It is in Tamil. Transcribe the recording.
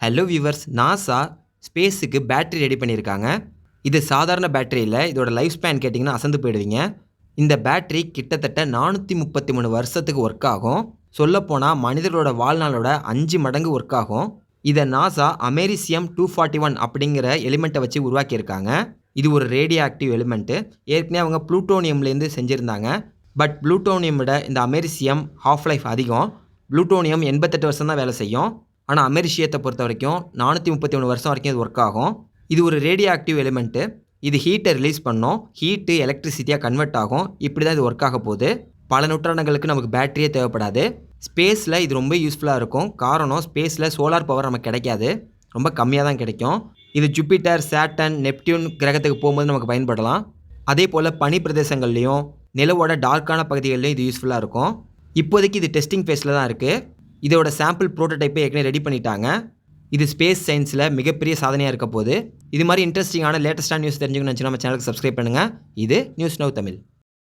ஹலோ வியூவர்ஸ், நாசா ஸ்பேஸுக்கு பேட்டரி ரெடி பண்ணியிருக்காங்க. இது சாதாரண பேட்டரி இல்ல. இதோட லைஃப் ஸ்பேன் கேட்டிங்கன்னா அசந்து போயிடுவீங்க. இந்த பேட்டரி கிட்டத்தட்ட 433 வருஷத்துக்கு ஒர்க் ஆகும். சொல்லப்போனா மனிதர்களோட வாழ்நாளோட 5 மடங்கு ஒர்க் ஆகும். இதை நாசா அமெரிசியம் 241 அப்படிங்கிற எலிமெண்ட்டை வச்சு உருவாக்கியிருக்காங்க. இது ஒரு ரேடியோ ஆக்டிவ் எலிமெண்ட்டு. ஏற்கனவே அவங்க ப்ளூட்டோனியம்லேருந்து செஞ்சுருந்தாங்க. பட் ப்ளூட்டோனியம் விட இந்த அமெரிசியம் ஹாஃப் லைஃப் அதிகம். ப்ளூட்டோனியம் 88 வருஷம் தான் வேலை செய்யும். ஆனால் அமெரிசியத்தை பொறுத்த வரைக்கும் 433 வருஷம் வரைக்கும் இது ஒர்க் ஆகும். இது ஒரு ரேடியோ ஆக்டிவ் எலிமெண்ட்டு. இது ஹீட்டை ரிலீஸ் பண்ணும். ஹீட்டு எலக்ட்ரிசிட்டியாக கன்வெர்ட் ஆகும். இப்படி தான் இது ஒர்க் ஆக போகுது. பல நூற்றாண்டுகளுக்கு நமக்கு பேட்டரியே தேவைப்படாது. ஸ்பேஸில் இது ரொம்ப யூஸ்ஃபுல்லாக இருக்கும். காரணம், ஸ்பேஸில் சோலார் பவர் நமக்கு கிடைக்காது. ரொம்ப கம்மியாக தான் கிடைக்கும். இது ஜூபிட்டர், சாட்டர்ன், நெப்டியூன் கிரகத்துக்கு போகும்போது நமக்கு பயன்படலாம். அதே போல் பனி பிரதேசங்கள்லையும் நிலவோட டார்க்கான பகுதிகளிலையும் இது யூஸ்ஃபுல்லாக இருக்கும். இப்போதைக்கு இது டெஸ்டிங் ஃபேஸில் தான் இருக்குது. இதோட சாம்பிள் ப்ரோட்டோடைப்பை ஏற்கனவே ரெடி பண்ணிட்டாங்க. இது ஸ்பேஸ் சயின்ஸில் மிகப்பெரிய சாதனையாக இருக்க போகுது. இது மாதிரி இன்ட்ரெஸ்டிங்கான லேட்டஸ்ட்டான நியூஸ் தெரிஞ்சுக்கணும்னு நினச்சி நம்ம சேனலுக்கு சப்ஸ்கிரைப் பண்ணுங்கள். இது நியூஸ் நவ் தமிழ்.